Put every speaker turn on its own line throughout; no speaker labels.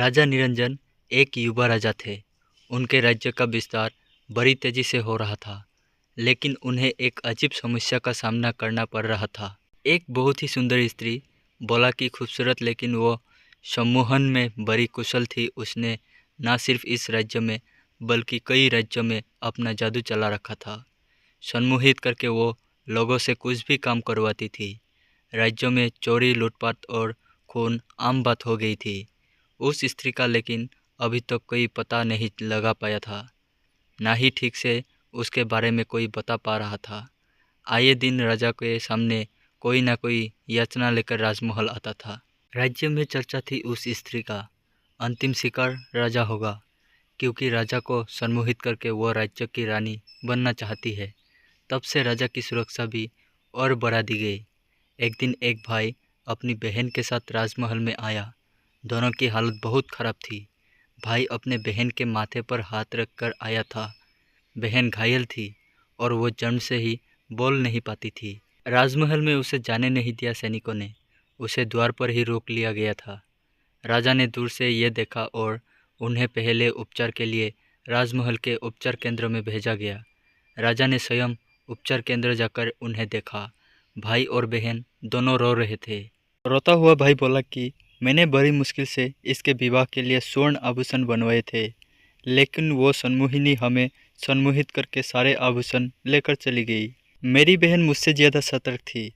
राजा निरंजन एक युवा राजा थे। उनके राज्य का विस्तार बड़ी तेजी से हो रहा था, लेकिन उन्हें एक अजीब समस्या का सामना करना पड़ रहा था। एक बहुत ही सुंदर स्त्री, बोला कि खूबसूरत, लेकिन वो सम्मोहन में बड़ी कुशल थी। उसने न सिर्फ इस राज्य में बल्कि कई राज्यों में अपना जादू चला रखा था। सम्मोहित करके वो लोगों से कुछ भी काम करवाती थी। राज्यों में चोरी, लूटपाट और खून आम बात हो गई थी। उस स्त्री का लेकिन अभी तक कोई पता नहीं लगा पाया था, ना ही ठीक से उसके बारे में कोई बता पा रहा था। आए दिन राजा के सामने कोई ना कोई याचना लेकर राजमहल आता था। राज्य में चर्चा थी उस स्त्री का। अंतिम शिकार राजा होगा, क्योंकि राजा को सम्मोहित करके वो राज्य की रानी बनना चाहती है। तब से राजा की सुरक्षा भी और बढ़ा दी गई। एक दिन एक भाई अपनी बहन के साथ राजमहल में आया। दोनों की हालत बहुत खराब थी। भाई अपने बहन के माथे पर हाथ रख कर आया था। बहन घायल थी और वो जन्म से ही बोल नहीं पाती थी। राजमहल में उसे जाने नहीं दिया सैनिकों ने। उसे द्वार पर ही रोक लिया गया था। राजा ने दूर से ये देखा और उन्हें पहले उपचार के लिए राजमहल के उपचार केंद्र में भेजा गया। राजा ने स्वयं उपचार केंद्र जाकर उन्हें देखा। भाई और बहन दोनों रो रहे थे। रोता हुआ भाई बोला कि मैंने बड़ी मुश्किल से इसके विवाह के लिए स्वर्ण आभूषण बनवाए थे, लेकिन वो सम्मोहिनी हमें सम्मोहित करके सारे आभूषण लेकर चली गई। मेरी बहन मुझसे ज़्यादा सतर्क थी।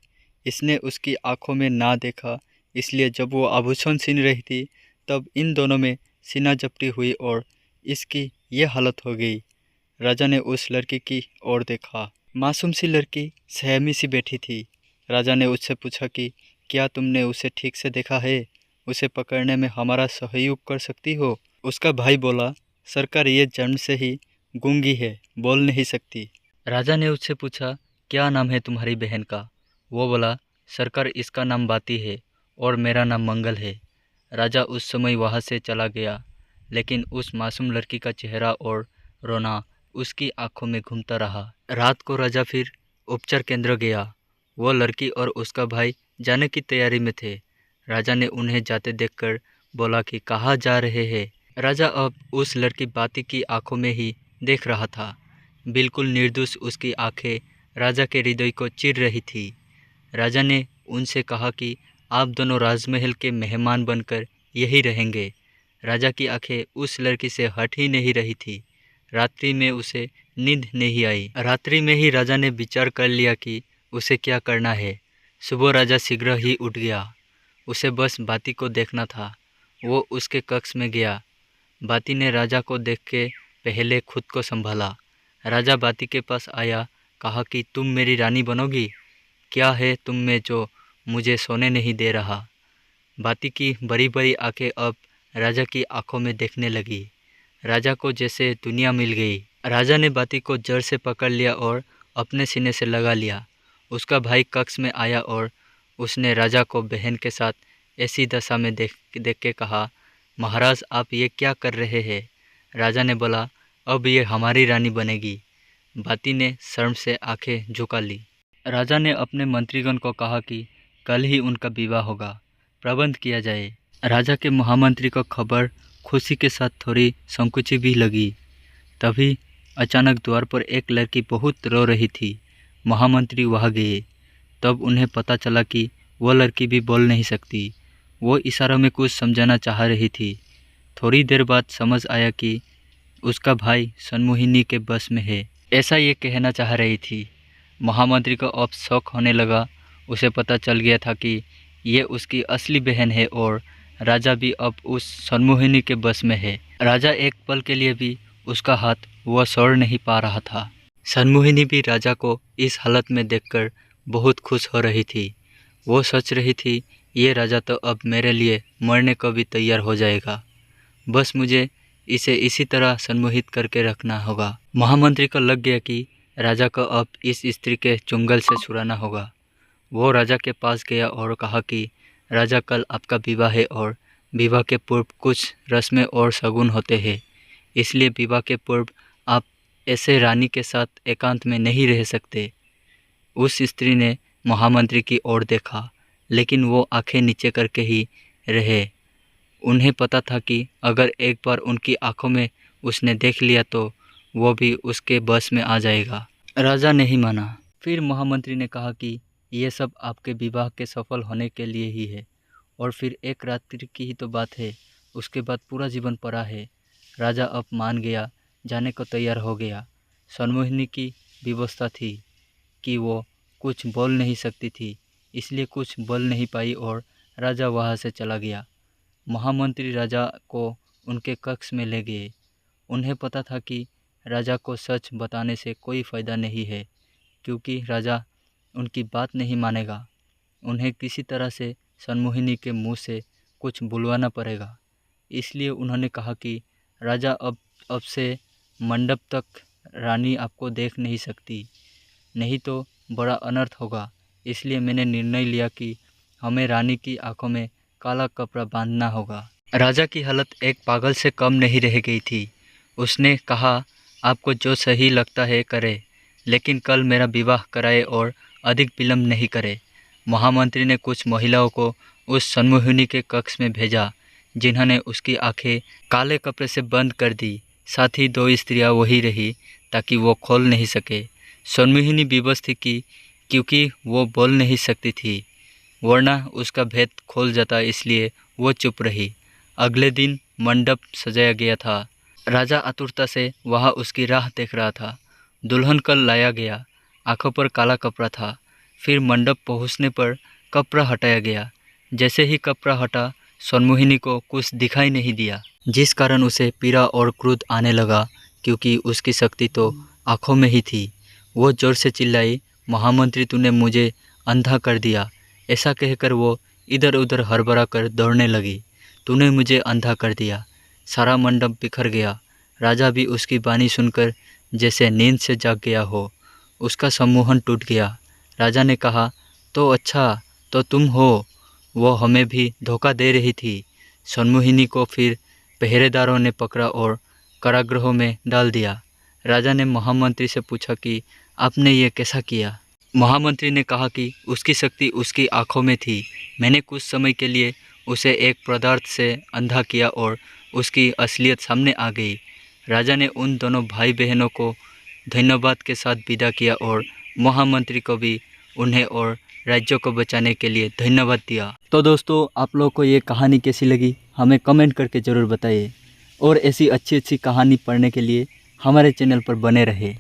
इसने उसकी आंखों में ना देखा, इसलिए जब वो आभूषण छीन रही थी तब इन दोनों में सीना झपटी हुई और इसकी ये हालत हो गई। राजा ने उस लड़की की ओर देखा। मासूम सी लड़की सहमी सी बैठी थी। राजा ने उससे पूछा कि क्या तुमने उसे ठीक से देखा है? उसे पकड़ने में हमारा सहयोग कर सकती हो? उसका भाई बोला, सरकार ये जन्म से ही गूंगी है, बोल नहीं सकती। राजा ने उससे पूछा, क्या नाम है तुम्हारी बहन का? वो बोला, सरकार इसका नाम बाती है और मेरा नाम मंगल है। राजा उस समय वहाँ से चला गया, लेकिन उस मासूम लड़की का चेहरा और रोना उसकी आंखों में घूमता रहा। रात को राजा फिर उपचार केंद्र गया। वो लड़की और उसका भाई जाने की तैयारी में थे। राजा ने उन्हें जाते देखकर बोला कि कहाँ जा रहे हैं? राजा अब उस लड़की बाती की आंखों में ही देख रहा था। बिल्कुल निर्दोष उसकी आंखें राजा के हृदय को चीर रही थी। राजा ने उनसे कहा कि आप दोनों राजमहल के मेहमान बनकर यही रहेंगे। राजा की आंखें उस लड़की से हट ही नहीं रही थी। रात्रि में उसे नींद नहीं आई। रात्रि में ही राजा ने विचार कर लिया कि उसे क्या करना है। सुबह राजा शीघ्र ही उठ गया। उसे बस बाती को देखना था। वो उसके कक्ष में गया। बाती ने राजा को देख के पहले खुद को संभाला। राजा बाती के पास आया, कहा कि तुम मेरी रानी बनोगी? क्या है तुम में जो मुझे सोने नहीं दे रहा? बाती की बड़ी बड़ी आंखें अब राजा की आंखों में देखने लगी। राजा को जैसे दुनिया मिल गई। राजा ने बाती को जड़ से पकड़ लिया और अपने सीने से लगा लिया। उसका भाई कक्ष में आया और उसने राजा को बहन के साथ ऐसी दशा में देख के कहा, महाराज आप ये क्या कर रहे हैं? राजा ने बोला, अब ये हमारी रानी बनेगी। बाती ने शर्म से आंखें झुका ली। राजा ने अपने मंत्रीगण को कहा कि कल ही उनका विवाह होगा, प्रबंध किया जाए। राजा के महामंत्री को खबर खुशी के साथ थोड़ी संकुची भी लगी। तभी अचानक द्वार पर एक लड़की बहुत रो रही थी। महामंत्री वहाँ गए। तब उन्हें पता चला कि वह लड़की भी बोल नहीं सकती। वो इशारों में कुछ समझाना चाह रही थी। थोड़ी देर बाद समझ आया कि उसका भाई सम्मोहिनी के बस में है, ऐसा ये कहना चाह रही थी। महामंत्री को अब शौक होने लगा। उसे पता चल गया था कि ये उसकी असली बहन है और राजा भी अब उस सम्मोहिनी के बस में है। राजा एक पल के लिए भी उसका हाथ वह छोड़ नहीं पा रहा था। सम्मोहिनी भी राजा को इस हालत में देखकर बहुत खुश हो रही थी। वो सोच रही थी, ये राजा तो अब मेरे लिए मरने को भी तैयार हो जाएगा। बस मुझे इसे इसी तरह सम्मोहित करके रखना होगा। महामंत्री को लग गया कि राजा को अब इस स्त्री के चुंगल से छुड़ाना होगा। वो राजा के पास गया और कहा कि राजा कल आपका विवाह है और विवाह के पूर्व कुछ रस्में और शगुन होते हैं, इसलिए विवाह के पूर्व आप ऐसे रानी के साथ एकांत में नहीं रह सकते। उस स्त्री ने महामंत्री की ओर देखा, लेकिन वो आंखें नीचे करके ही रहे। उन्हें पता था कि अगर एक बार उनकी आंखों में उसने देख लिया तो वो भी उसके बस में आ जाएगा। राजा नहीं माना। फिर महामंत्री ने कहा कि ये सब आपके विवाह के सफल होने के लिए ही है, और फिर एक रात्रि की ही तो बात है, उसके बाद पूरा जीवन पड़ा है। राजा अब मान गया, जाने को तैयार हो गया। सनमोहिनी की व्यवस्था थी कि वो कुछ बोल नहीं सकती थी, इसलिए कुछ बोल नहीं पाई और राजा वहाँ से चला गया। महामंत्री राजा को उनके कक्ष में ले गए। उन्हें पता था कि राजा को सच बताने से कोई फ़ायदा नहीं है, क्योंकि राजा उनकी बात नहीं मानेगा। उन्हें किसी तरह से सनमोहिनी के मुंह से कुछ बुलवाना पड़ेगा। इसलिए उन्होंने कहा कि राजा अब से मंडप तक रानी आपको देख नहीं सकती, नहीं तो बड़ा अनर्थ होगा। इसलिए मैंने निर्णय लिया कि हमें रानी की आंखों में काला कपड़ा बांधना होगा। राजा की हालत एक पागल से कम नहीं रह गई थी। उसने कहा, आपको जो सही लगता है करे, लेकिन कल मेरा विवाह कराए और अधिक विलम्ब नहीं करे। महामंत्री ने कुछ महिलाओं को उस सनमोहिनी के कक्ष में भेजा, जिन्होंने उसकी आंखें काले कपड़े से बंद कर दी। साथ ही 2 स्त्रियां वही रही ताकि वो खोल नहीं सके। सनमोहिनी विवश थी कि क्योंकि वो बोल नहीं सकती थी, वरना उसका भेद खोल जाता, इसलिए वो चुप रही। अगले दिन मंडप सजाया गया था। राजा आतुरता से वहाँ उसकी राह देख रहा था। दुल्हन कल लाया गया। आंखों पर काला कपड़ा था। फिर मंडप पहुँचने पर कपड़ा हटाया गया। जैसे ही कपड़ा हटा, सनमोहिनी को कुछ दिखाई नहीं दिया, जिस कारण उसे पीड़ा और क्रोध आने लगा, क्योंकि उसकी शक्ति तो आंखों में ही थी। वो जोर से चिल्लाई, महामंत्री, तूने मुझे अंधा कर दिया। ऐसा कहकर वो इधर उधर हड़बड़ा कर दौड़ने लगी। तूने मुझे अंधा कर दिया। सारा मंडप बिखर गया। राजा भी उसकी वाणी सुनकर जैसे नींद से जाग गया हो। उसका सम्मोहन टूट गया। राजा ने कहा, तो अच्छा, तो तुम हो। वो हमें भी धोखा दे रही थी। सनमोहिनी को फिर पहरेदारों ने पकड़ा और कारागृह में डाल दिया। राजा ने महामंत्री से पूछा कि आपने ये कैसा किया। महामंत्री ने कहा कि उसकी शक्ति उसकी आंखों में थी। मैंने कुछ समय के लिए उसे एक पदार्थ से अंधा किया और उसकी असलियत सामने आ गई। राजा ने उन दोनों भाई बहनों को धन्यवाद के साथ विदा किया और महामंत्री को भी उन्हें और राज्य को बचाने के लिए धन्यवाद दिया। तो दोस्तों, आप लोगों को ये कहानी कैसी लगी हमें कमेंट करके ज़रूर बताइए, और ऐसी अच्छी अच्छी कहानी पढ़ने के लिए हमारे चैनल पर बने रहे।